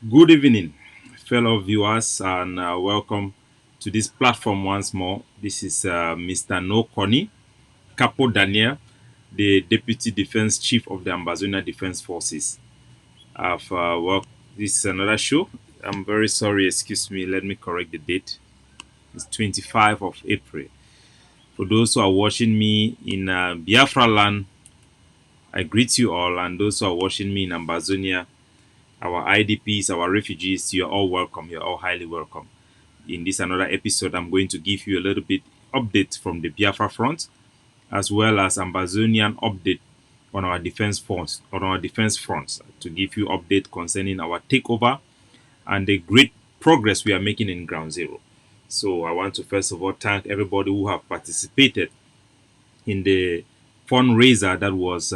Good evening, fellow viewers, and welcome to this platform once more. This is Mr. No Koni, Capo Daniel, the Deputy Defense Chief of the Ambazonia Defense Forces. I've worked. This is another show. I'm very sorry, excuse me. Let me correct the date. It's 25th of April. For those who are watching me in Biafra land, I greet you all, and those who are watching me in Ambazonia, our IDPs, our refugees, you're all welcome. You're all highly welcome. In this another episode, I'm going to give you a little bit update from the Biafra front, as well as Ambazonian update on our defense fronts, to give you update concerning our takeover and the great progress we are making in ground zero. So I want to first of all thank everybody who have participated in the fundraiser that was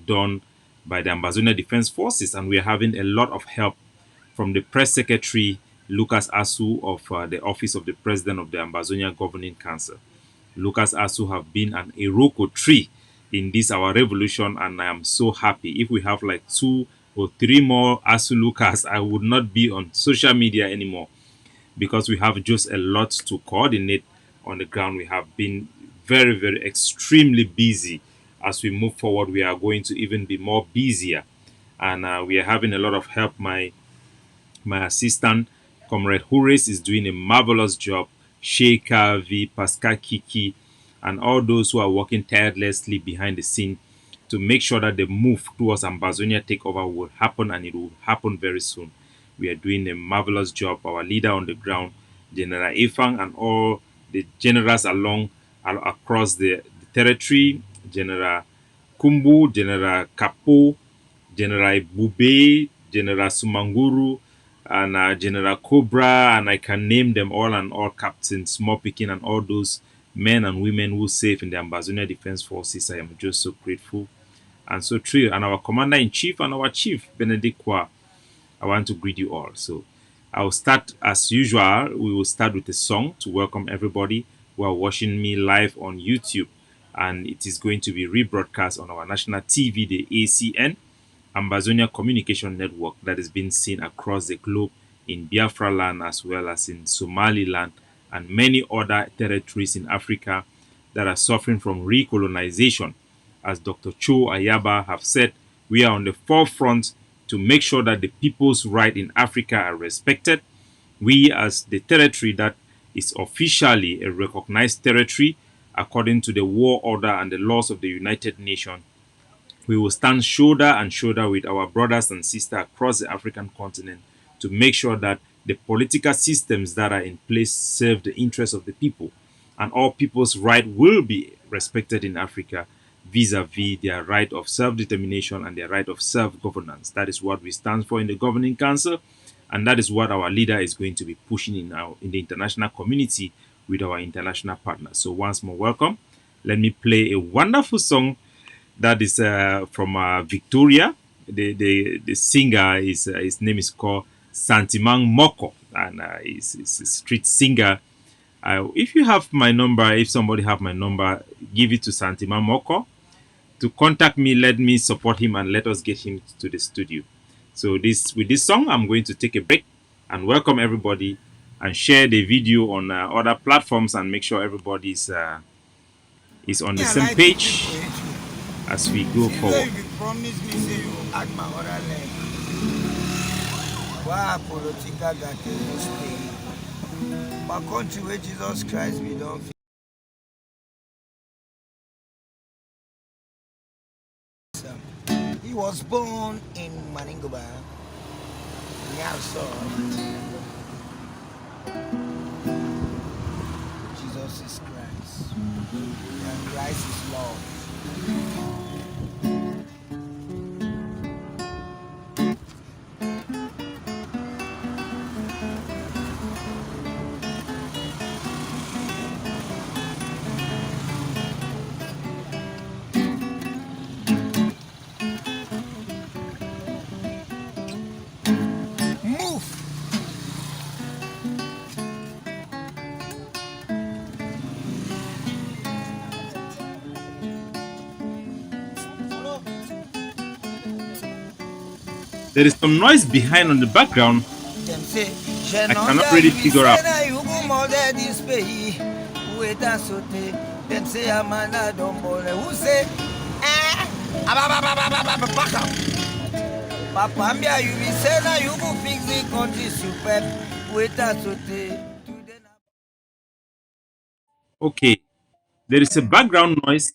done by the Ambazonia Defense Forces, and we are having a lot of help from the press secretary Lucas Asu of the office of the president of the Ambazonia Governing Council. Lucas Asu have been an Iroko tree in this our revolution, and I am so happy. If we have like 2 or 3 more Asu Lucas, I would not be on social media anymore, because we have just a lot to coordinate on the ground. We have been very extremely busy. As we move forward, we are going to even be more busier, and we are having a lot of help. My assistant, Comrade Horace, is doing a marvelous job. Sheikha V, Pascal Kiki, and all those who are working tirelessly behind the scene to make sure that the move towards Ambazonia takeover will happen, and it will happen very soon. We are doing a marvelous job. Our leader on the ground, General Ifang, and all the generals across the territory, General Kumbu, General Kapo, General Bube, General Sumanguru, and General Cobra, and I can name them all, and all Captain Small Picking, and all those men and women who serve in the Ambazonia Defense Forces. I am just so grateful and so thrilled. And our Commander in Chief and our Chief, Benedict Kwa, I want to greet you all. So I'll start as usual. We will start with a song to welcome everybody who are watching me live on YouTube, and it is going to be rebroadcast on our national TV, the ACN, Ambazonia Communication Network, that is being seen across the globe in Biafra land, as well as in Somaliland and many other territories in Africa that are suffering from recolonization. As Dr. Cho Ayaba have said, we are on the forefront to make sure that the people's rights in Africa are respected. We, as the territory that is officially a recognized territory according to the war order and the laws of the United Nations, we will stand shoulder and shoulder with our brothers and sisters across the African continent to make sure that the political systems that are in place serve the interests of the people, and all people's right will be respected in Africa vis-a-vis their right of self-determination and their right of self-governance. That is what we stand for in the Governing Council, and that is what our leader is going to be pushing in the international community with our international partners. So once more, welcome. Let me play a wonderful song that is from Victoria. The singer is his name is called Santimang Moko, and he's a street singer. If you have my number, if somebody have my number, give it to Santimang Moko to contact me. Let me support him and let us get him to the studio. So with this song, I'm going to take a break and welcome everybody and share the video on other platforms and make sure everybody is on the Me, I same like to pray page for you too. as we go You know, forward. if you promise me, say you will add my other leg. Why political that you stay? My country where Jesus Christ we don't fix him. He was born in Maningoba, Nyarso. Jesus is Christ. And Christ is Lord. Move! Follow. There is some noise behind on the background. Them say, je I n'en cannot gars, really you figure say out. na you go more this pays. Où est à sauter? Them say, Amana don't bone. Who say, eh? Abababababababaka. Papa, mbia, you be say na you go fix the country super. Où est à sauter? Today na- Okay, there is a background noise.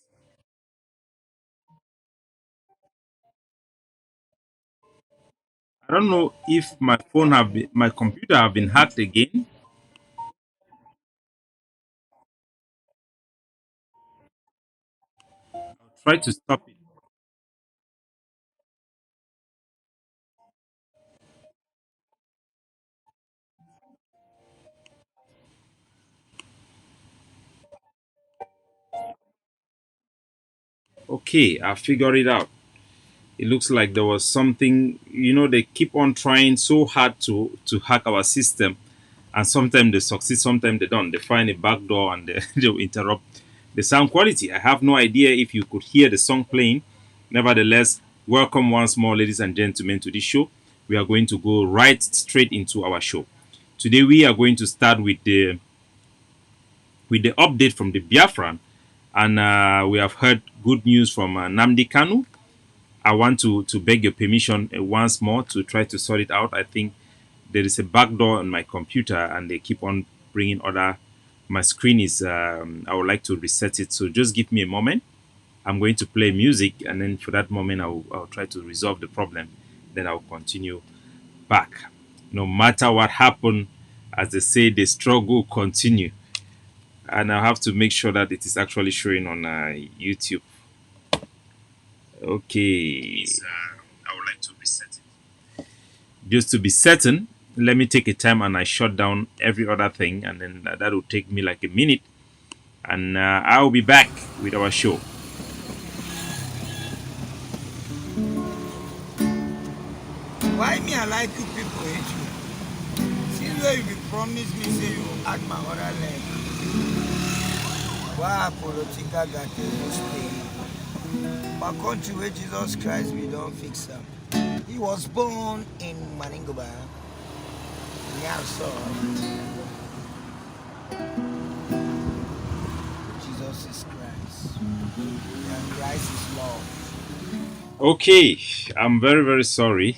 I don't know if my computer have been hacked again. Try to stop it. Okay, I figured it out. It looks like there was something. They keep on trying so hard to hack our system, and sometimes they succeed, sometimes they don't. They find a back door and they'll interrupt the sound quality. I have no idea if you could hear the song playing. Nevertheless, welcome once more, ladies and gentlemen, to this show. We are going to go right straight into our show. Today we are going to start with the update from the Biafran, and we have heard good news from Namdi Kanu. I want to beg your permission once more to try to sort it out. I think there is a backdoor on my computer, and they keep on bringing other. My screen is. I would like to reset it, so just give me a moment. I'm going to play music, and then for that moment, I'll try to resolve the problem. Then I'll continue back. No matter what happened, as they say, the struggle continue, and I have to make sure that it is actually showing on YouTube. Okay. I would like to reset it. Just to be certain, let me take a time and I shut down every other thing, and then that will take me like a minute, and I'll be back with our show. Why me I like you people hate you? Since where you be promise me say you add my other leg. Why political got no stay? My country where Jesus Christ we don't fix him. He was born in Maningoba, Nyarso. Jesus is Christ. And Christ is love. Okay, I'm very, very sorry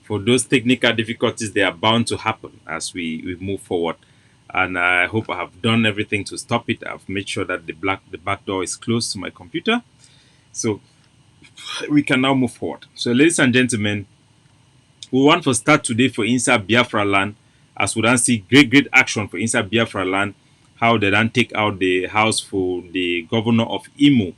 for those technical difficulties. They are bound to happen as we move forward. And I hope I have done everything to stop it. I've made sure that the back door is closed to my computer. So we can now move forward. So, ladies and gentlemen, we want to start today for inside Biafra land, as we don't see great action for inside Biafra land. How they don't take out the house for the governor of Imo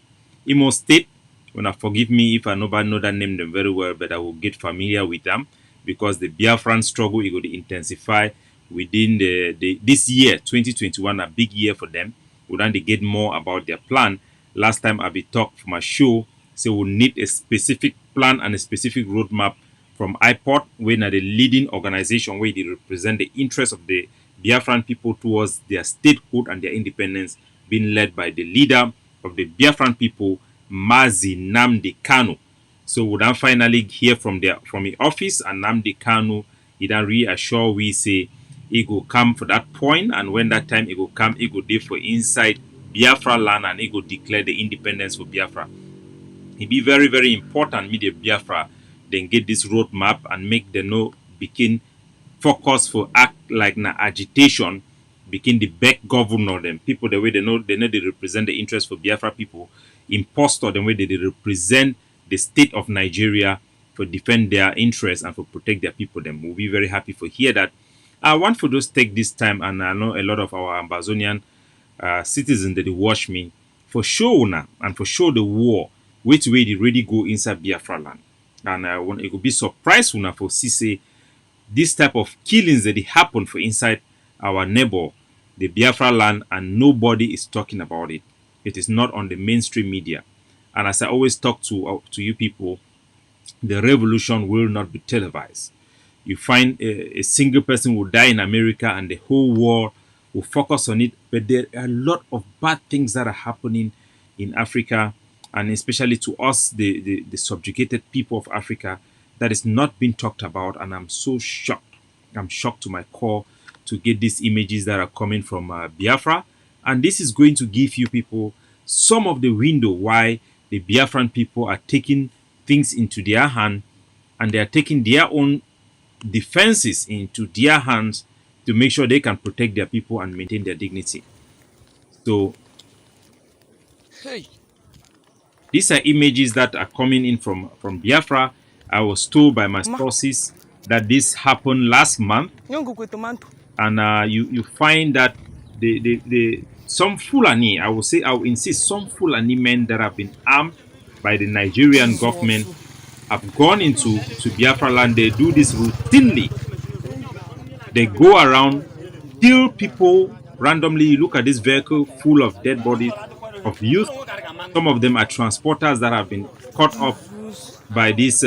State. Wanna forgive me if I nobody know that name them very well, but I will get familiar with them because the Biafran struggle is going to intensify within the this year 2021, a big year for them. We don't get more about their plan. Last time I be talked for my show, so we need a specific plan and a specific roadmap from IPOD, where are the leading organization where they represent the interests of the Biafran people towards their statehood and their independence, being led by the leader of the Biafran people, Mazi Namdi Kanu. So we then finally hear from the office, and Namdi Kanu he then reassure we say he go come for that point, and when that time he go come, he go there for inside Biafra land, and he go declare the independence for Biafra. It be very, very important media Biafra then get this roadmap and make the no begin focus for act like na agitation begin the back governor them people the way they know they represent the interest for Biafra people, impostor the way they represent the state of Nigeria for defend their interests and for protect their people. Them will be very happy for hear that. I want for those take this time, and I know a lot of our Ambazonian citizens that they watch me for sure now and for sure the war which way they really go inside Biafra land. And when it could be surprised una for see say this type of killings that they happen for inside our neighbor, the Biafra land, and nobody is talking about it. It is not on the mainstream media. And as I always talk to you people, the revolution will not be televised. You find a single person will die in America and the whole world will focus on it. But there are a lot of bad things that are happening in Africa, and especially to us, the subjugated people of Africa. that is not being talked about, and I'm so shocked. I'm shocked to my core to get these images that are coming from Biafra, and this is going to give you people some of the window why the Biafran people are taking things into their hand, and they are taking their own defenses into their hands to make sure they can protect their people and maintain their dignity. So these are images that are coming in from Biafra. I was told by my sources that this happened last month, and you find that the some Fulani, I will insist, some Fulani men that have been armed by the Nigerian government have gone into Biafra land. They do this routinely. They go around, kill people randomly. You look at this vehicle full of dead bodies of youth. Some of them are transporters that have been caught up by this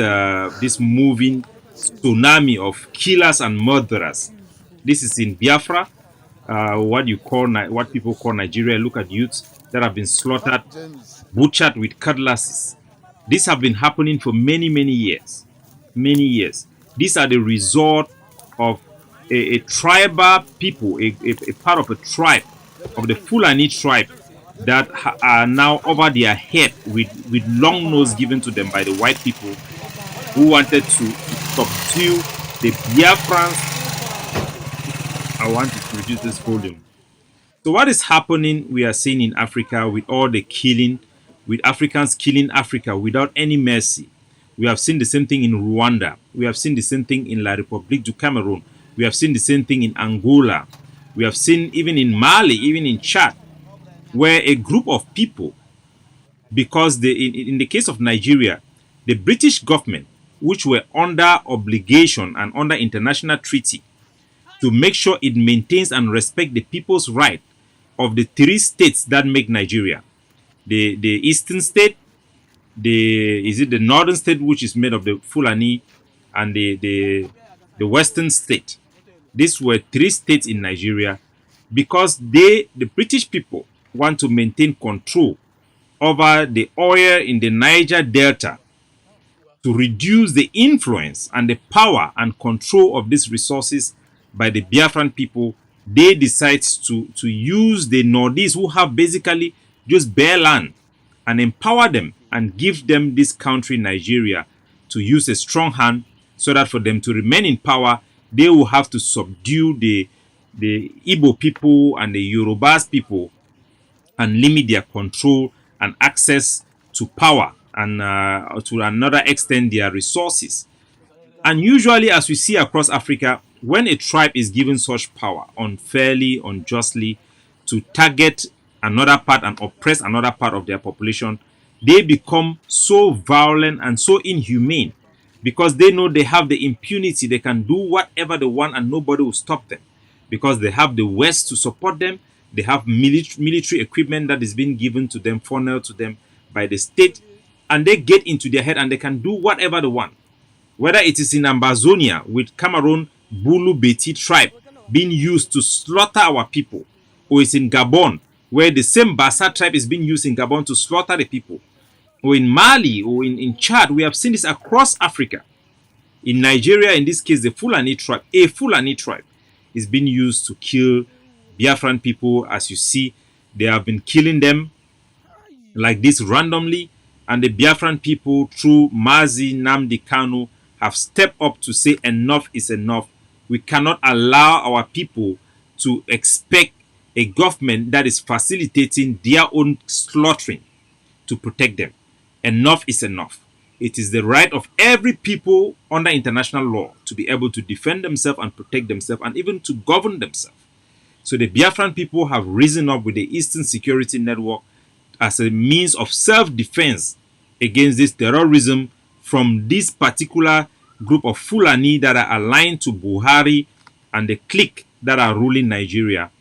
moving tsunami of killers and murderers. This is in Biafra, what people call Nigeria. Look at youths that have been slaughtered, butchered with cutlasses. These have been happening for many, many years. Many years. These are the result of a tribal people, a part of a tribe, of the Fulani tribe, that are now over their head with long nose given to them by the white people who wanted to subdue the Biafrans. I want to reduce this volume. So what is happening, we are seeing in Africa with all the killing, with Africans killing Africa without any mercy. We have seen the same thing in Rwanda. We have seen the same thing in La République du Cameroon. We have seen the same thing in Angola. We have seen even in Mali, even in Chad, where a group of people, because in the case of Nigeria, the British government, which were under obligation and under international treaty to make sure it maintains and respect the people's right of the three states that make Nigeria. The eastern state, the northern state, which is made of the Fulani, and the western state. These were three states in Nigeria, because the British people want to maintain control over the oil in the Niger Delta, to reduce the influence and the power and control of these resources by the Biafran people. They decide to use the Northeast, who have basically just bare land, and empower them and give them this country, Nigeria, to use a strong hand, so that for them to remain in power, they will have to subdue the Igbo people and the Yorubas people, and limit their control and access to power, and to another extent their resources. And usually, as we see across Africa, when a tribe is given such power unfairly, unjustly, to target another part and oppress another part of their population, they become so violent and so inhumane, because they know they have the impunity. They can do whatever they want and nobody will stop them, because they have the West to support them. They have military equipment that is being given to them, funneled to them by the state, and they get into their head and they can do whatever they want. Whether it is in Ambazonia with Cameroon Bulu Beti tribe being used to slaughter our people, or it's in Gabon where the same Bassa tribe is being used in Gabon to slaughter the people, or in Mali, or in Chad. We have seen this across Africa. In Nigeria, in this case, the Fulani tribe, a Fulani tribe, is being used to kill Biafran people. As you see, they have been killing them like this randomly, and the Biafran people, through Mazi Nnamdi Kanu, have stepped up to say enough is enough. We cannot allow our people to expect a government that is facilitating their own slaughtering to protect them. Enough is enough. It is the right of every people under international law to be able to defend themselves and protect themselves, and even to govern themselves. So the Biafran people have risen up with the Eastern Security Network as a means of self-defense against this terrorism from this particular group of Fulani that are aligned to Buhari and the clique that are ruling Nigeria.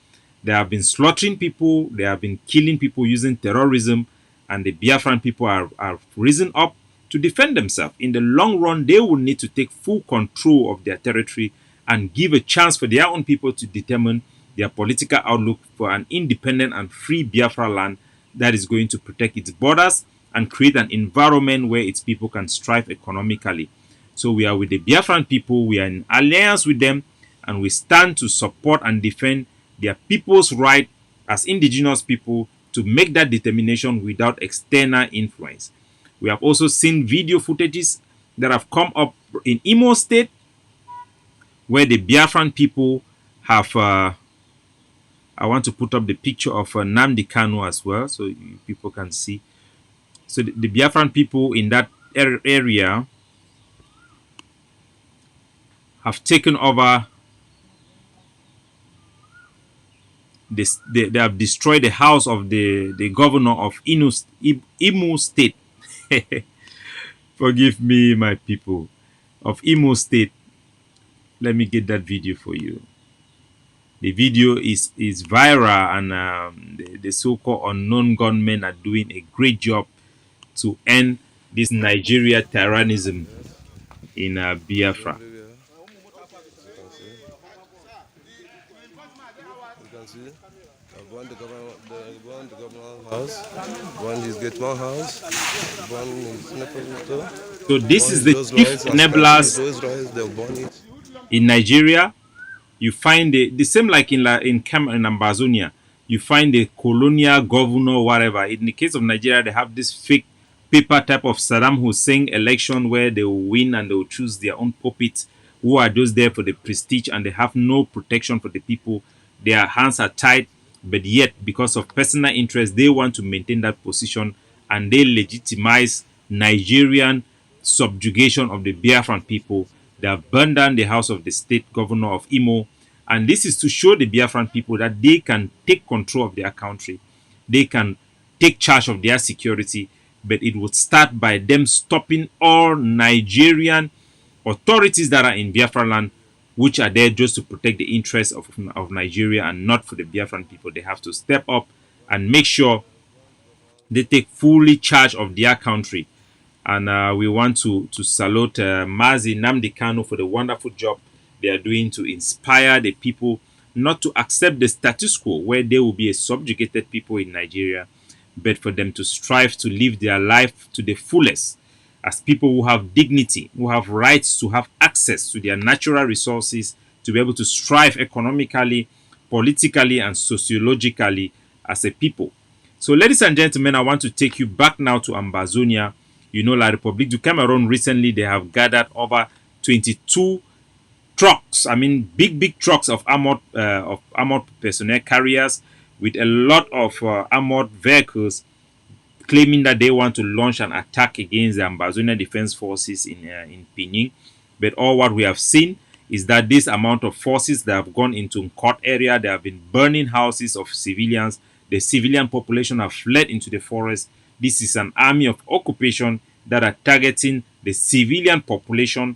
They have been slaughtering people, they have been killing people using terrorism, and the Biafran people are risen up to defend themselves. In the long run, they will need to take full control of their territory and give a chance for their own people to determine their political outlook for an independent and free Biafra land that is going to protect its borders and create an environment where its people can strive economically. So we are with the Biafran people, we are in alliance with them, and we stand to support and defend their people's right as indigenous people to make that determination without external influence. We have also seen video footages that have come up in Imo State where the Biafran people have. I want to put up the picture of Namdi Kanu as well so people can see. So the Biafran people in that area have taken over this. They have destroyed the house of the governor of Imo State. Forgive me, my people of Imo State. Let me get that video for you. The video is viral, and the so-called unknown gunmen are doing a great job to end this Nigeria tyrannism in Biafra. You can see, I've gone to the government house, one is Gateman house, one is Nepal, So this one is is the Rolls chief Royce. As you can see, it's enablers Rolls Royce, they'll burn it. in Nigeria. You find the same like in Ambazonia. You find the colonial governor, whatever. In the case of Nigeria, they have this fake paper type of Saddam Hussein election where they will win and they will choose their own puppets who are just there for the prestige, and they have no protection for the people. Their hands are tied, but yet because of personal interest, they want to maintain that position, and they legitimize Nigerian subjugation of the Biafran people. They have burned down the house of the state governor of Imo, and this is to show the Biafran people that they can take control of their country. They can take charge of their security, but it would start by them stopping all Nigerian authorities that are in Biafra land, which are there just to protect the interests of Nigeria and not for the Biafran people. They have to step up and make sure they take fully charge of their country. And we want to salute Mazi Namdi Kanu for the wonderful job they are doing to inspire the people not to accept the status quo where they will be a subjugated people in Nigeria, but for them to strive to live their life to the fullest as people who have dignity, who have rights to have access to their natural resources, to be able to strive economically, politically, and sociologically as a people. So, ladies and gentlemen, I want to take you back now to Ambazonia. You know, La République du Cameroon, recently they have gathered over 22 trucks. I mean, big trucks of armored personnel carriers with a lot of armored vehicles, claiming that they want to launch an attack against the Ambazonia Defense Forces in Pinyin. But all what we have seen is that this amount of forces that have gone into Nkot area, they have been burning houses of civilians. The civilian population have fled into the forest. This is an army of occupation that are targeting the civilian population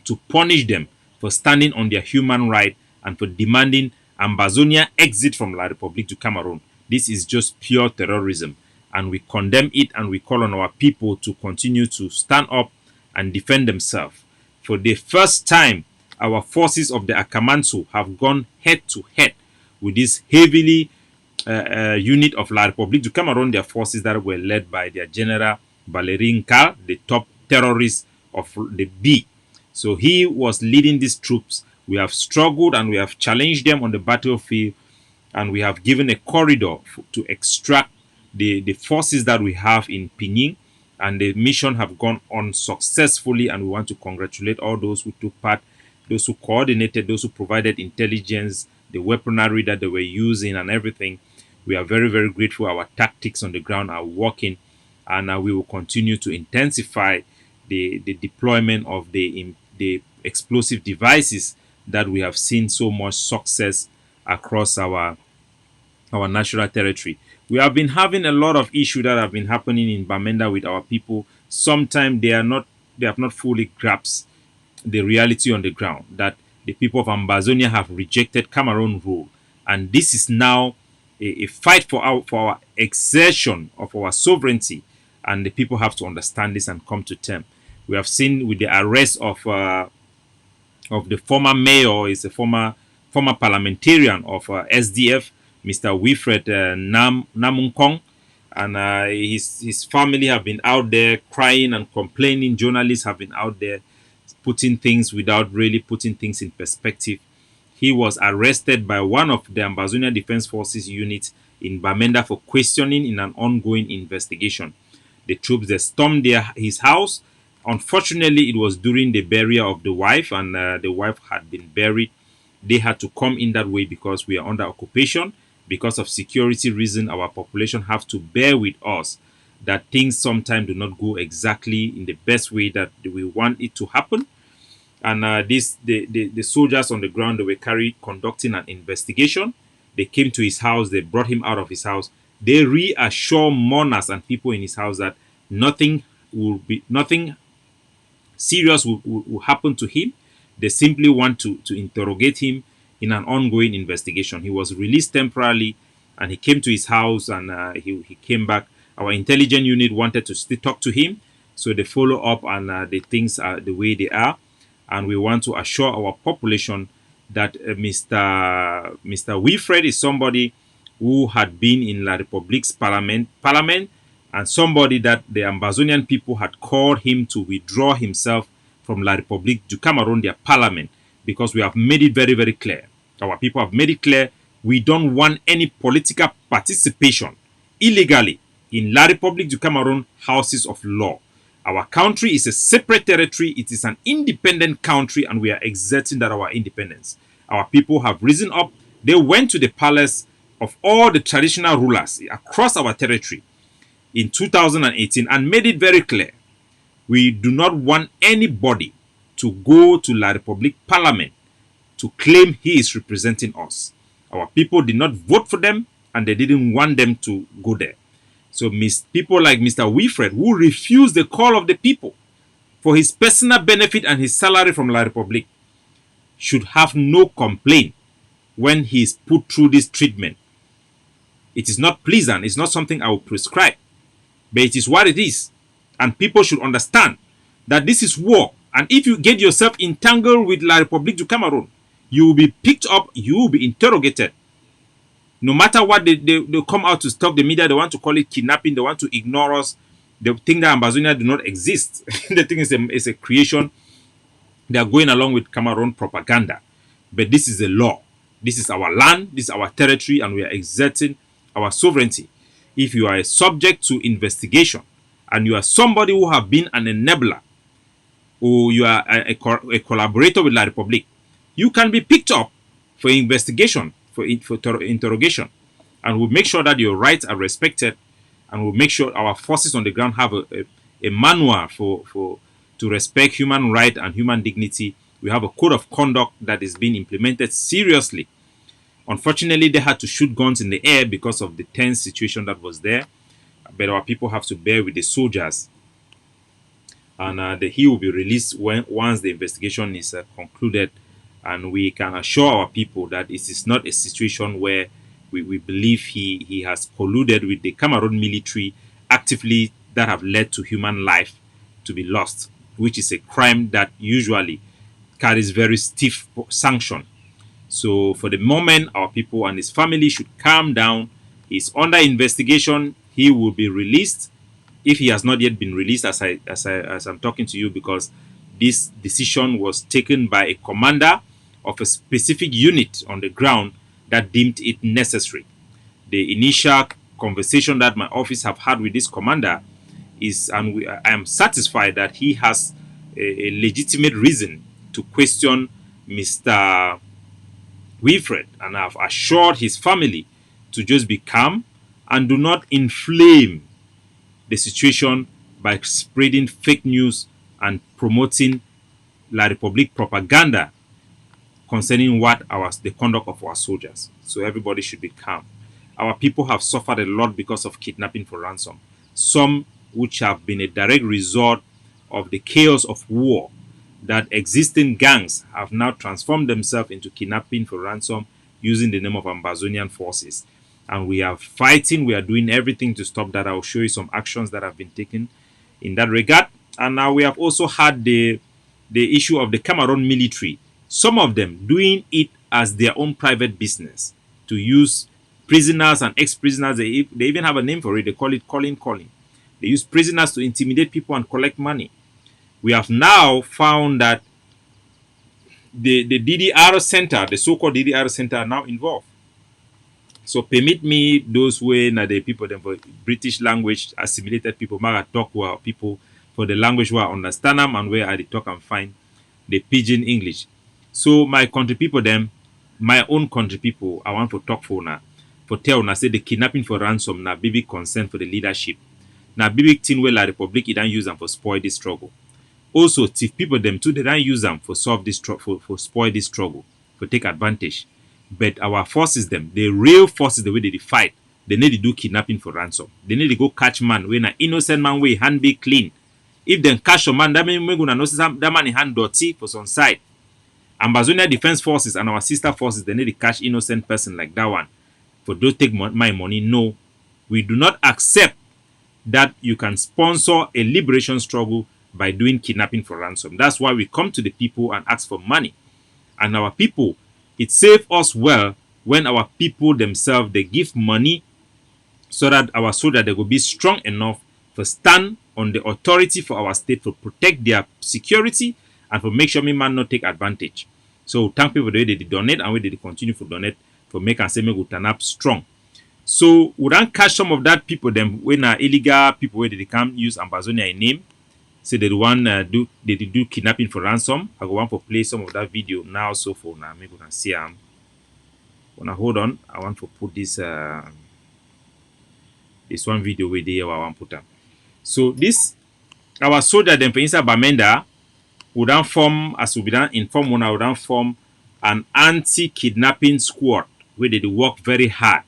to punish them for standing on their human right and for demanding Ambazonia exit from La République du Cameroon. This is just pure terrorism, and we condemn it, and we call on our people to continue to stand up and defend themselves. For the first time, our forces of the Akamanso have gone head to head with this heavily unit of La République du Cameroon, their forces that were led by their general Valerin Ka, the top terrorist of the B. So he was leading these troops. We have struggled and we have challenged them on the battlefield, and we have given a corridor to extract the forces that we have in Pinyin, and the mission have gone on successfully, and we want to congratulate all those who took part, those who coordinated, those who provided intelligence, the weaponry that they were using and everything. We are very, very grateful. Our tactics on the ground are working, and we will continue to intensify the deployment of the explosive devices that we have seen so much success across our national territory. We have been having a lot of issues that have been happening in Bamenda with our people. Sometimes they have not fully grasped the reality on the ground, that the people of Ambazonia have rejected Cameroon rule, and this is now a fight for our exertion of our sovereignty, and the people have to understand this and come to terms. We have seen with the arrest of the former mayor, is a former parliamentarian of SDF, Mr. Wilfred Namunkong, and his family have been out there crying and complaining. Journalists have been out there putting things without really putting things in perspective. He was arrested by one of the Ambazonia Defense Forces units in Bamenda for questioning in an ongoing investigation. The troops they stormed his house. Unfortunately, it was during the burial of the wife, and the wife had been buried. They had to come in that way because we are under occupation. Because of security reason, our population have to bear with us that things sometimes do not go exactly in the best way that we want it to happen. And the soldiers on the ground, they were conducting an investigation. They came to his house. They brought him out of his house. They reassure mourners and people in his house that nothing serious will happen to him. They simply want to interrogate him in an ongoing investigation. He was released temporarily, and he came to his house, and he came back. Our intelligence unit wanted to still talk to him, so they follow up, and the things are the way they are. And we want to assure our population that Mr. Wilfred is somebody who had been in La Republique's parliament, and somebody that the Ambazonian people had called him to withdraw himself from La Republique du Cameroon, their parliament, because we have made it very, very clear. Our people have made it clear we don't want any political participation illegally in La Republique du Cameroon houses of law. Our country is a separate territory. It is an independent country, and we are exerting that our independence. Our people have risen up. They went to the palace of all the traditional rulers across our territory in 2018 and made it very clear we do not want anybody to go to La Republique Parliament to claim he is representing us. Our people did not vote for them, and they didn't want them to go there. So people like Mr. Wilfred, who refused the call of the people for his personal benefit and his salary from La Republique, should have no complaint when he is put through this treatment. It is not pleasant. It's not something I will prescribe, but it is what it is. And people should understand that this is war. And if you get yourself entangled with La Republique du Cameroon, you will be picked up, you will be interrogated. No matter what they come out to stop the media, they want to call it kidnapping, they want to ignore us. They think that Ambazonia do not exist. They think it's a creation. They are going along with Cameroon propaganda. But this is the law. This is our land, this is our territory, and we are exerting our sovereignty. If you are subject to investigation, and you are somebody who have been an enabler, or you are a collaborator with La Republique, you can be picked up for investigation, for interrogation, and we'll make sure that your rights are respected, and we'll make sure our forces on the ground have a manual to respect human rights and human dignity. We have a code of conduct that is being implemented seriously. Unfortunately, they had to shoot guns in the air because of the tense situation that was there, but our people have to bear with the soldiers, and he will be released once the investigation is concluded. And we can assure our people that it is not a situation where we believe he has colluded with the Cameroon military actively that have led to human life to be lost, which is a crime that usually carries very stiff sanction. So for the moment, our people and his family should calm down. He's under investigation. He will be released if he has not yet been released as I'm talking to you, because this decision was taken by a commander of a specific unit on the ground that deemed it necessary. The initial conversation that my office have had with this commander is, and I am satisfied that he has a legitimate reason to question Mr. Wilfred, and I've assured his family to just be calm and do not inflame the situation by spreading fake news and promoting La Republique propaganda concerning the conduct of our soldiers. So everybody should be calm. Our people have suffered a lot because of kidnapping for ransom. Some which have been a direct result of the chaos of war, that existing gangs have now transformed themselves into kidnapping for ransom using the name of Ambazonian forces. And we are fighting, we are doing everything to stop that. I will show you some actions that have been taken in that regard. And now we have also had the issue of the Cameroon military, some of them doing it as their own private business, to use prisoners and ex-prisoners. They even have a name for it. They call it calling. They use prisoners to intimidate people and collect money. We have now found that the DDR center, the so-called DDR center, are now involved. So permit me those way na the people them for British language assimilated people maga talk wa people for the language where I understand them and where I talk and find the pidgin English. So my country people them, my own country people, I want to talk for now. For tell na say the kidnapping for ransom na big concern for the leadership. Na big thing where la republic it don't use them for spoil this struggle. Also, thief people them too they don't use them for solve this for spoil this struggle, for take advantage. But our forces them, the real forces the way they fight, they need to do kidnapping for ransom. They need to go catch man when an innocent man way hand be clean. If they catch a man, that means we're gonna know that man in hand dirty for some side. Ambazonia Defense Forces and our sister forces they need to catch innocent person like that one. For don't take my money. No, we do not accept that you can sponsor a liberation struggle by doing kidnapping for ransom. That's why we come to the people and ask for money. And our people, it saves us well when our people themselves they give money so that our soldiers they will be strong enough to stand on the authority for our state to protect their security and for make sure me man not take advantage. So thank people the way they donate and way they continue to donate for make and say me go turn up strong. So we don't catch some of that people them when are illegal people where they can use Ambazonia name. Say they want they do kidnapping for ransom. I go want to play some of that video now. So for now, maybe we can see Wanna hold on. I want to put this this one video with there. I want to put up. So this our soldier them for inside Bamenda would then form as we be done inform one would then form an anti-kidnapping squad where they do work very hard.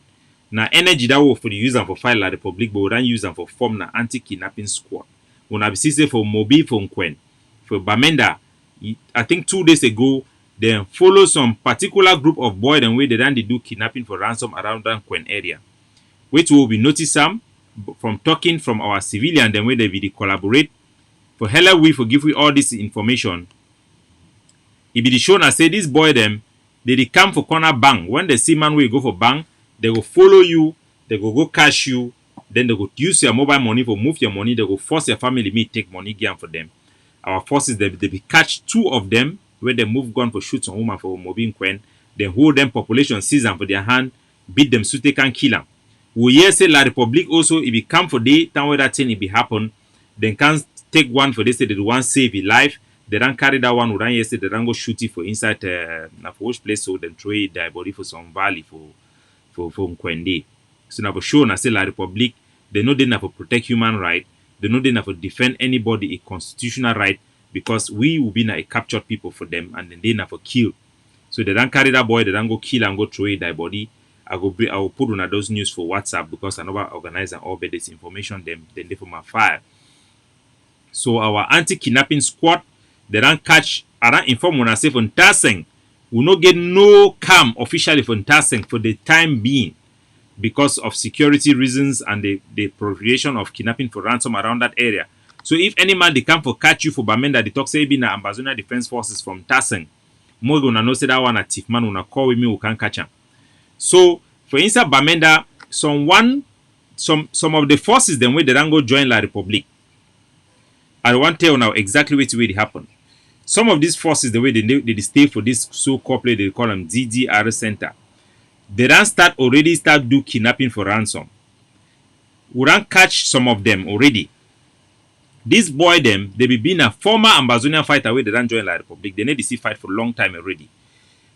Now energy that will for the user for file like the public, but we don't use them for form an anti-kidnapping squad. When I see for Mobi for Nkwen, for Bamenda, I think 2 days ago, they follow some particular group of boys and way they do kidnapping for ransom around that Nkwen area. Which will be noticed some from talking from our civilian, then where they will collaborate. For hella we forgive we all this information. It be the shown I say this boy them, they come for corner bang. When they see man will go for bang, they will follow you, they will go cash you. Then they go use your mobile money for move your money. They go force your family me take money again for them. Our forces they be catch 2 of them when they move gun for shoot some woman for Mobin Quen. Then hold them population seize them for their hand, beat them so they can kill them. We hear say La Republic also if it come for day time where that thing it be happen, then can take one for they say they want save his life. They don't carry that one. We don't hear say they don't go shoot it for inside for which place so then throw it their body for some valley for Nkwende. So now for sure I say La Republic. They know they have to protect human right. They know they have to defend anybody a constitutional right because we will be a captured people for them and then they have to kill. So they don't carry that boy, they don't go kill and go throw it their body. I will put on those news for WhatsApp because I never organize and all this information then they for my file. So our anti-kidnapping squad, they don't catch, I don't inform when I say from Taseng, we not get no cam officially from Taseng for the time being. Because of security reasons and the proliferation of kidnapping for ransom around that area. So if any man they come for catch you for Bamenda, they talk say be na Ambazonia Defense Forces from Taseng. More gonna know say that one a thief man una call with me we can catch him. So for instance Bamenda, some of the forces then where they don't go join La Republic. I want to tell now exactly what it happened. Some of these forces the way they stay for this so-called place they call them DDR center. They don't start do kidnapping for ransom. We don't catch some of them already. This boy them, they be been a former Ambazonia fighter where they don't join La Republic. They need to see fight for a long time already.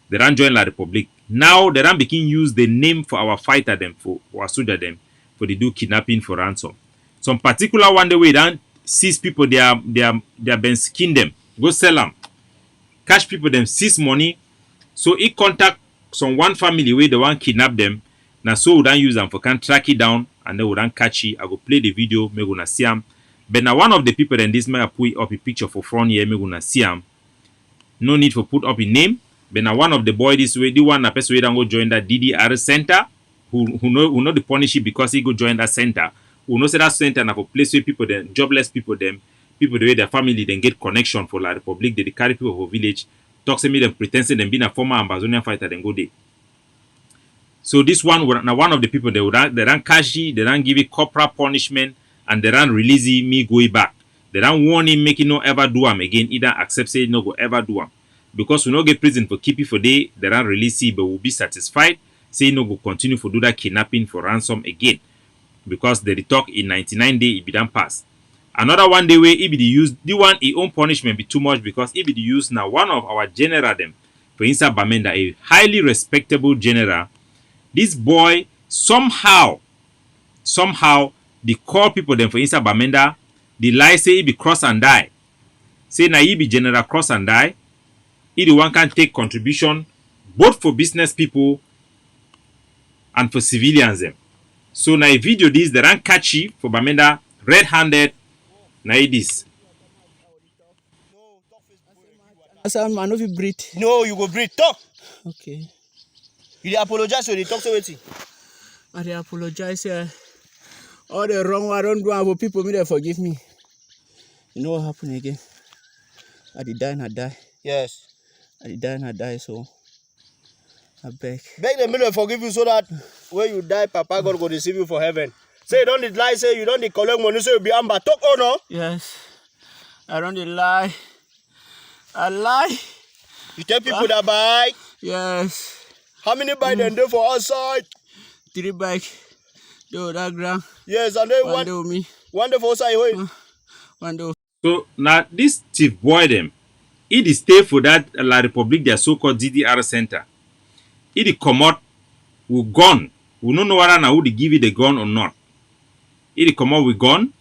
They don't join La Republic. Now they don't begin use the name for our fighter them, for our soldier them, for they do kidnapping for ransom. Some particular one the way don't seize people they been skin them, go sell them. Catch people them, seize money. So it contact some one family where they want kidnap them. Now so we don't use them for can track it down and then we don't catch it. I go play the video, me gonna see them. But now one of the people in this may put up a picture for front here, me gonna see them. No need for put up a name. But now one of the boy this way, the one a person we don't go join that DDR center, who know the punish it because he go join that center. Who knows that center and for place where people them jobless people the way their family then get connection for La Republic, they carry people for village. Talk to me them pretending them being a former Ambazonia fighter then go there. So this one now one of the people they don't catch it, they don't give it corporal punishment and they don't release me going back. They don't warn him make it no ever do him again, either accept say no go ever do him. because we no get prison for keep it for day, they don't release it, but we'll be satisfied. Say no go continue for do that kidnapping for ransom again. Because they talk in 99 days, it be done pass. Another one day where it be the use, the one his own punishment be too much because it be the use now one of our general them, for instance Bamenda, a highly respectable general. This boy somehow they call people them for instance Bamenda, the lie say he be cross and die. Say na he be general cross and die. He the one can take contribution both for business people and for civilians them. So na a video this they ran catchy for Bamenda red-handed. Na this. I know you breathe. No, you go breathe. Talk. Okay. You dey apologize when you talk so wetin? I dey apologize. All the wrong I don't do for people, me they forgive me. You know what happened again? I did die and I die. Yes. I did die and I die, so I beg. Beg them to forgive you so that when you die, Papa God go receive you for heaven. Say you don't need lie, say you don't need collect money, say you be Amba. Talk or no? Yes. I don't need lie. I lie. You tell people that buy. Yes. How many buy them there for outside? 3 bike. Do that ground. Yes, and then One day with me. one day for outside. Wait. One day. So now this thief boy them, he dey stay for that La Republique, their so-called DDR center. He dey come out with gun. We don't know whether now who they give you the gun or not. He dey come out with gun.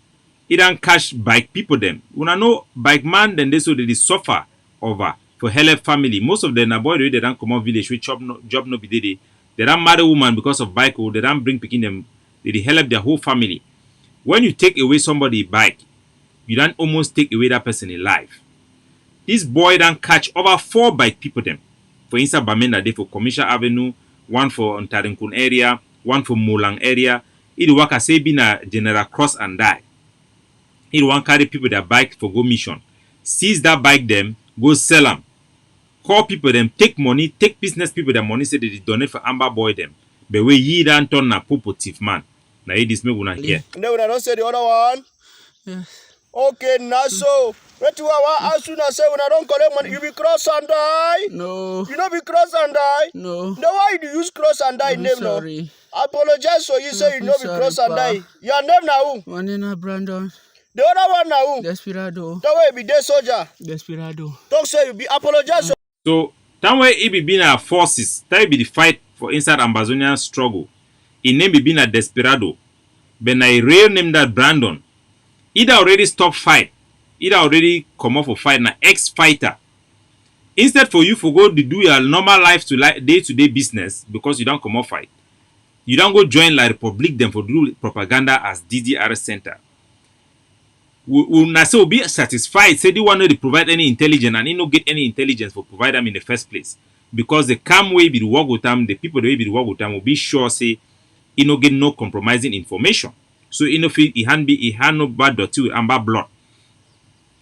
He don't catch bike people them. We don't know bike man then they so they suffer over for help family. Most of them are boy they don't come out village with job no be dey. They don't marry woman because of bike or they don't bring picking them. They help their whole family. When you take away somebody bike, you don't almost take away that person in life. This boy don't catch over 4 bike people them. For instance, Bamenda they for Commercial Avenue, one for Ontarinkun area, one for Mulang area. He work as say being a general cross and die. He want carry people that bike for go mission. Seize that bike them, go sell them. Call people them, take money, take business people that money say they donate for Amber boy them. But we ye don't turn na popo thief man. Now this me gonna hear. And then when I don't say the other one. Yes. Okay, now so. What you want as soon as say when I don't collect money, you be cross and die. No. You know be cross and die. No. No, why you use cross and die I'm name sorry. no? Apologize so you say you I'm know be sorry, cross and Pa. die. Your name now who? One in Brandon. The other one now who? Desperado. That way be dead soldier. Desperado. Talk say you be apologize. So that way he be being a forces, that be the fight for inside Ambazonia struggle. He name be being a desperado. But I real name that Brandon. Either already stop fight, either already come off for fight na ex-fighter. Instead for you for go to do your normal life to day-to-day business because you don't come off fight. You don't go join La Republique them for do propaganda as DDR center. We not say be satisfied. Say they want to provide any intelligence and they no get any intelligence for provide them in the first place. Because the calm way be the work with them, the people the way be the work with them will be sure say he no get no compromising information. So he no feel he hand no bad dirty with amber blood.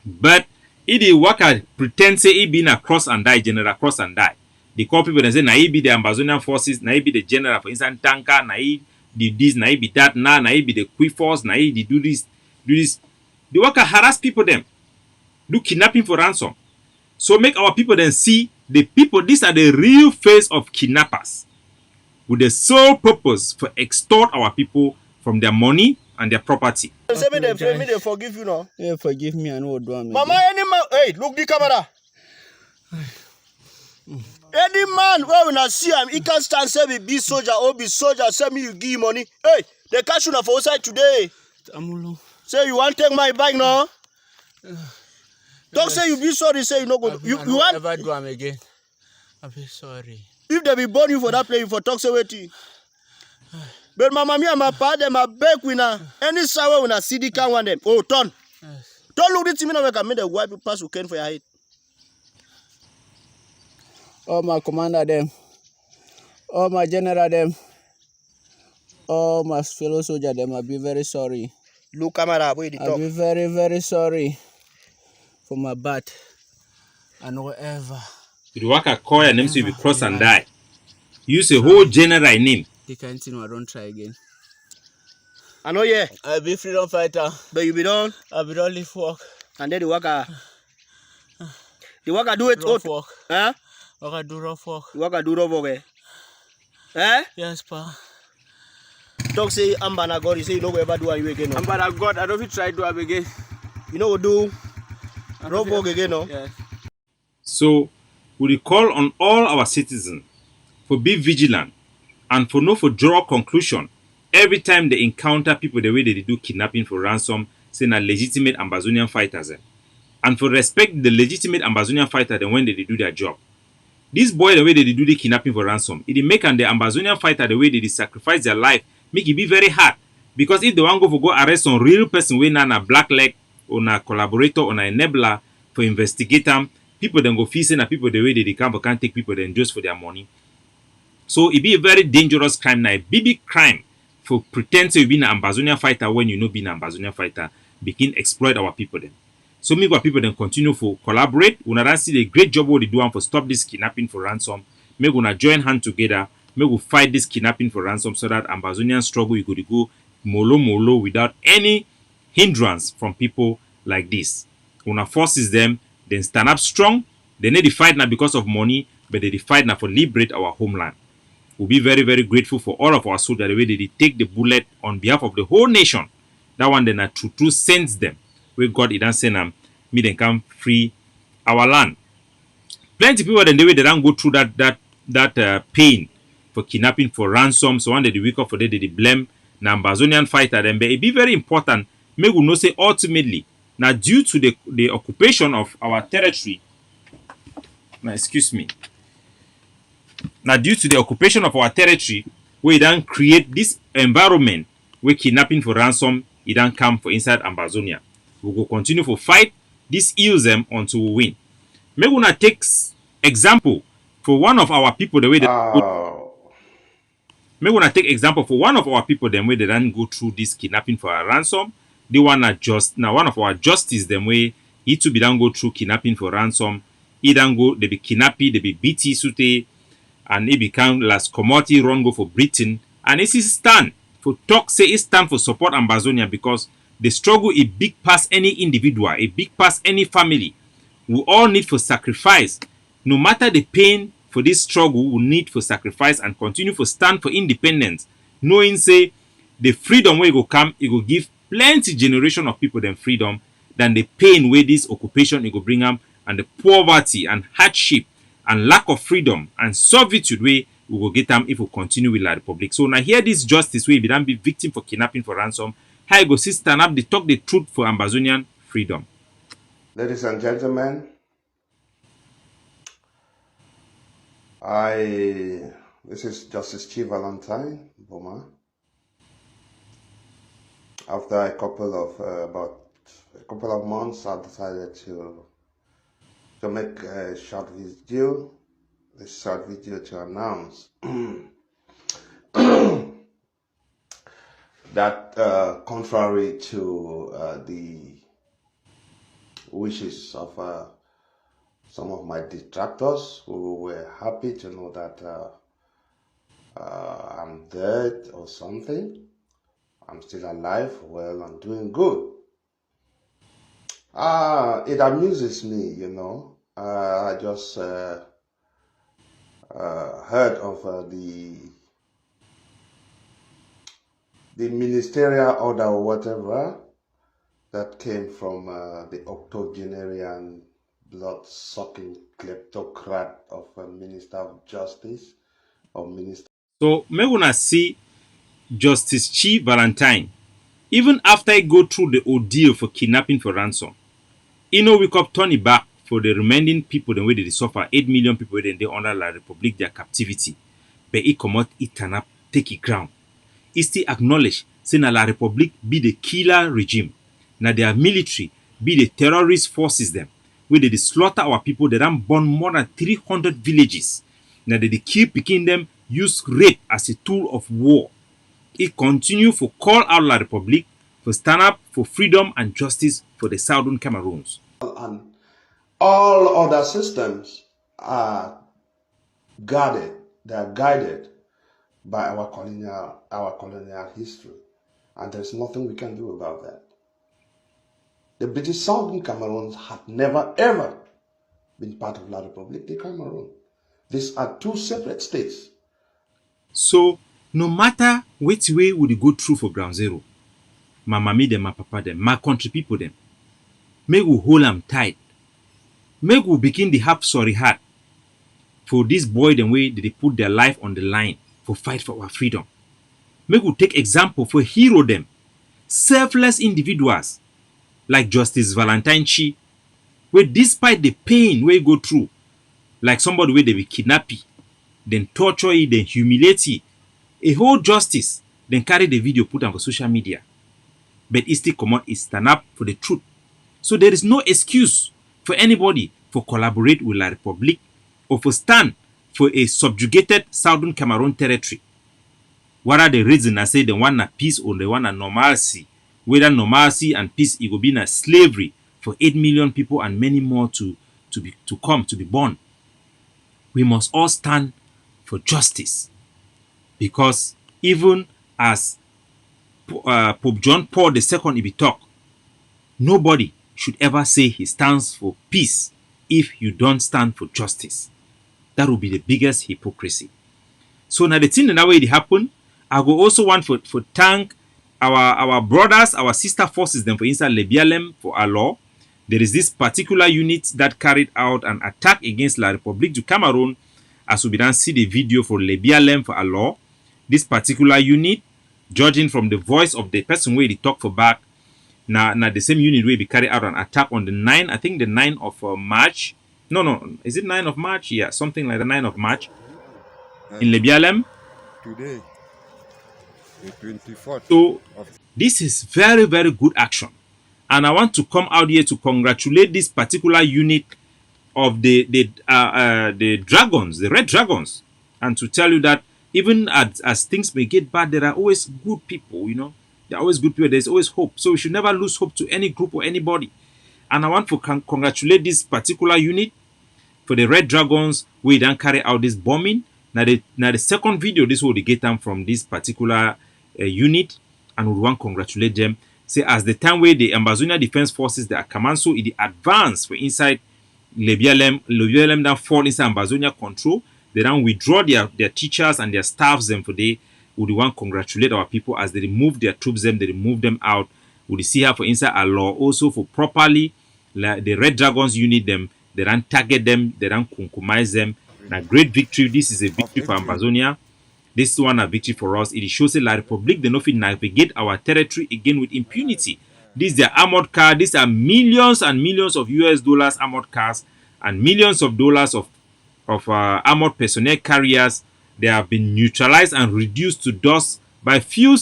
But he the worker pretend say he been a cross and die, general cross and die. They call people and say na he be the Ambazonian forces, na he be the general for instance tanker, na he did this, na he be that, na he be the quick force, na he did do this. The worker harass people them, do kidnapping for ransom. So make our people then see the people, these are the real face of kidnappers. With the sole purpose for extort our people from their money and their property. Say me they forgive you now. Yeah, forgive me, I know what do I mean. Mama, any man, hey, look the camera. Any man where when I see him, he can stand say me be soldier or be soldier, say me you give him money. Hey, they catch you now for outside today. Amulu. Say you want to take my bike now? Don't say you be sorry, say you no go. You want never do am again. I be sorry. if they be born you for that place, you for talk say waiting. But mama me and my pa them a beg we na any sour when I see the can want them. Oh turn. Yes. Don't look at me now like I made a wipe pass who can for your head. All my commander them, all my general them, all my fellow soldier them, I'll be very sorry. Look camera where the I'll talk. be very, very sorry for my bad. And whatever. The worker call your name so you be cross and die. Use a whole general name. The kind of thing I don't try again. I know yeah. I'll be freedom fighter. But you be done I'll be done leave work. and then the worker. The work I do it. Rough work. Huh? Work I do rough work. The work I do rough work. Eh? Yes, pa. Talk say Ambana God, you say you know ever do you again. No? Ambana God, I don't fit try do am again. You know what do rough work again, no? Yes. So we call on all our citizens for be vigilant and for no for draw conclusion every time they encounter people the way they do kidnapping for ransom, saying are legitimate Ambazonian fighters. And for respect the legitimate Ambazonian fighter then when they do their job. This boy the way they do the kidnapping for ransom, it make and the Ambazonian fighter the way they sacrifice their life make it be very hard. Because if they want go for go arrest some real person wey na black leg or na collaborator or na enabler for investigate them, people then go feel say na people the way they come for can't take people then just for their money. So it be a very dangerous crime now, a big crime for pretend to be an Ambazonian fighter when you know being an Ambazonian fighter, begin exploit our people then. So make our people then continue for collaborate. Una dan see the great job what they do for stop this kidnapping for ransom. Make una join hand together. Make we fight this kidnapping for ransom so that Ambazonian struggle you could go molo without any hindrance from people like this. Una forces them, then stand up strong. They need to fight now because of money, but they fight now for liberate our homeland. We'll be very, very grateful for all of our soldiers the way they take the bullet on behalf of the whole nation. That one then true sends them. Where God it don't send them, me then come free our land. Plenty people then the way they don't go through that pain for kidnapping for ransom. So one day the week up for they blame the Ambazonian fighter then, but it be very important. May we know say ultimately now due to the occupation of our territory. Now excuse me. Now, due to the occupation of our territory, we then create this environment where kidnapping for ransom it don't come for inside Ambazonia. We will continue to fight this ills them until we win. May we not take example for one of our people the way they may we not take example for one of our people them way they don't go through this kidnapping for a ransom. They wanna just now one of our justice them way he to be don't go through kidnapping for ransom. He don't go they be kidnapping, they be BT sute. And it become last commodity run go for Britain. And it is stand for talk say it stand for support Ambazonia because the struggle is big past any individual, a big past any family. We all need for sacrifice. No matter the pain for this struggle, we need for sacrifice and continue for stand for independence. Knowing say the freedom where it go come, it will give plenty generation of people them freedom than the pain where this occupation it go bring them and the poverty and hardship and lack of freedom and servitude way we will get them if we continue with La Republic. So now here this justice way we don't be victim for kidnapping for ransom. How you go see stand up, they talk the truth for Ambazonian freedom. Ladies and gentlemen, this is Justice Chief Valentine Boma. After about a couple of months, I decided to make a short video, to announce that contrary to the wishes of some of my detractors who were happy to know that I'm dead or something, I'm still alive, well, I'm doing good. It amuses me, you know. I just heard of the ministerial order or whatever that came from the octogenarian blood-sucking kleptocrat of a Minister of Justice or Minister. So may we not see Justice Chief Valentine, even after he go through the ordeal for kidnapping for ransom, he no wake up turn it back for the remaining people the way they suffer 8 million people then they under La Republic their captivity. But he come out, he turn up, take it ground. He still acknowledge say na La Republic be the killer regime. Na their military be the terrorist forces them. Where they slaughter our people, they done burn more than 300 villages. Now they keep picking them, use rape as a tool of war. It continue for call out La Republic for stand up for freedom and justice for the Southern Cameroons. And all other systems are guarded, they are guided by our colonial history. And there's nothing we can do about that. The British Southern Cameroons had never ever being part of La Republique de Cameroon. These are two separate states. So no matter which way would go through for ground zero, my mommy them, my papa them, my country people them, make we hold them tight. Make we begin the have sorry heart for this boy them way they put their life on the line for fight for our freedom. Make we take example for hero them, selfless individuals like Justice Valentine Chi, where despite the pain we go through, like somebody where they be kidnap you, then torture you, then humiliate you, a whole justice, then carry the video put on for social media. But it still come out, it stand up for the truth. So there is no excuse for anybody for collaborate with La Republique or for stand for a subjugated Southern Cameroon territory. What are the reasons I say they want a peace or they want a normalcy? Whether normalcy and peace it will be a slavery for 8 million people and many more to be born. We must all stand for justice, because even as Pope John Paul II be talk, nobody should ever say he stands for peace if you don't stand for justice. That will be the biggest hypocrisy. So now the thing that way it happen, I go also want for thank our brothers, our sister forces them for inside Lebialem for our law. There is this particular unit that carried out an attack against La Republique du Cameroon, as we don't see the video for Lebialem for our law. This particular unit, judging from the voice of the person where they talk for back, now the same unit will be carried out an attack on the 9th, I think the 9th of March. No, is it 9th of March? Yeah, something like the 9th of March in Lebialem. Today, the 24th. So this is very, very good action. And I want to come out here to congratulate this particular unit of the dragons, the red dragons, and to tell you that even as things may get bad, there are always good people, you know. There are always good people. There's always hope. So we should never lose hope to any group or anybody. And I want to congratulate this particular unit for the red dragons where they carry out this bombing. Now the second video, this will get them from this particular unit, and we want to congratulate them. Say as the time where the Ambazonia Defense Forces, the Akamanso, it advance for inside Lebialem then fall inside Ambazonia control. They then withdraw their teachers and their staffs them for they would want to congratulate our people as they remove their troops them, they remove them out. Would see how for inside our law also for properly the Red Dragons unit them, they then target them, they then compromise them. Now great victory. This is a victory for Ambazonia. This is one a victory for us. It shows that La Republique they not fit navigate our territory again with impunity. These are armored cars. These are millions and millions of US dollars armored cars and millions of dollars of armored personnel carriers. They have been neutralized and reduced to dust by few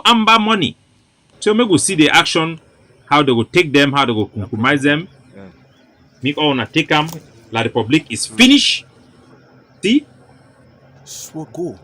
amber money. So we go see the action, how they will take them, how they will compromise them. Make all na take them. La Republique is finished. See? So cool.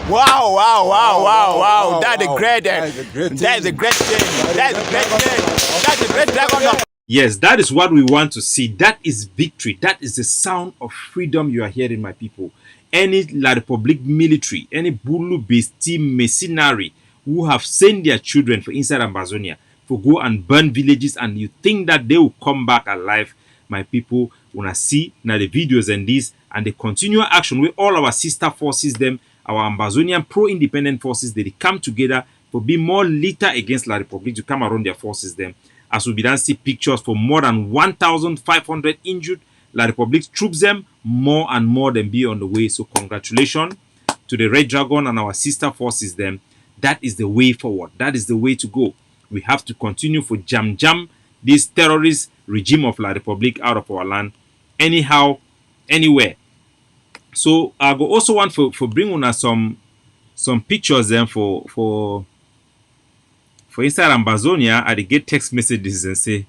Wow. That's a great thing. That's a great thing. That's a great dragon. Yes, that is what we want to see. That is victory. That is the sound of freedom you are hearing, my people. Any La Republique military, any Bulu-based team mercenary who have sent their children for inside Ambazonia for go and burn villages, and you think that they will come back alive, my people, wanna see now the videos and this and the continual action with all our sister forces them, our Ambazonian pro-independent forces, they come together for be more lethal against La Republique to come around their forces them. As we then see pictures for more than 1,500 injured La Republique's troops them, more and more than be on the way. So congratulations to the Red Dragon and our sister forces them. That is the way forward. That is the way to go. We have to continue for jam this terrorist regime of La Republique out of our land, anyhow, anywhere. So I go also want for bringing us some pictures then for inside Ambazonia. I get text messages and say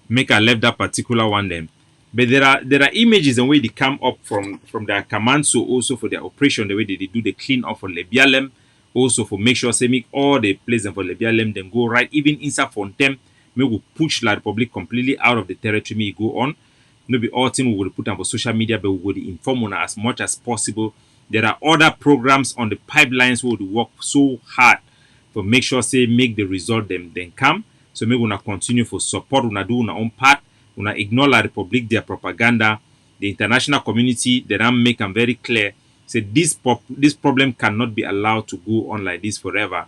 make I left that particular one then. But there are images and way they come up from their command, so also for their operation, the way they do the clean up for Lebialem, also for make sure say make all the places for Lebialem then go right, even inside Fontem, we will push La Republique completely out of the territory, may go on. Maybe all things we will put on for social media, but we will inform on as much as possible. There are other programs on the pipelines who will work so hard for make sure say make the result them then come. So maybe we continue for support, we do our own part, Una ignore La Republique their propaganda. The international community, they don't make them very clear. Say this problem cannot be allowed to go on like this forever.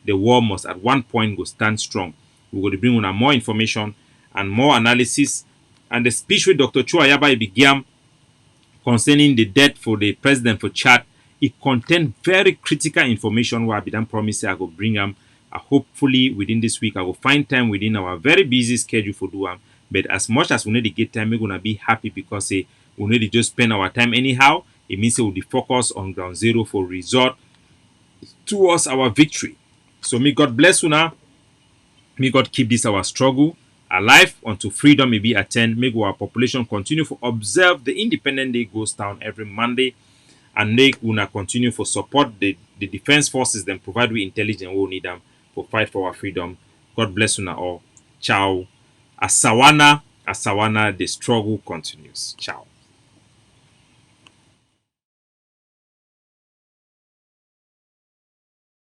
The war must at one point go stand strong. We're going to bring una more information and more analysis. And the speech with Dr. Chua Yaba began concerning the death for the president for Chad, it contained very critical information where I be done promise I will bring them. Hopefully within this week I will find time within our very busy schedule for do them. But as much as we need to get time, we're gonna be happy because we need to just spend our time anyhow. It means we'll be focused on ground zero for result towards our victory. So may God bless you now. May God keep this our struggle alive until freedom may be attained. May our population continue to observe the Independent Day goes down every Monday. And make una continue for support the defense forces, then provide we intelligence we need them for fight for our freedom. God bless una all. Ciao. Asawana, the struggle continues. Ciao.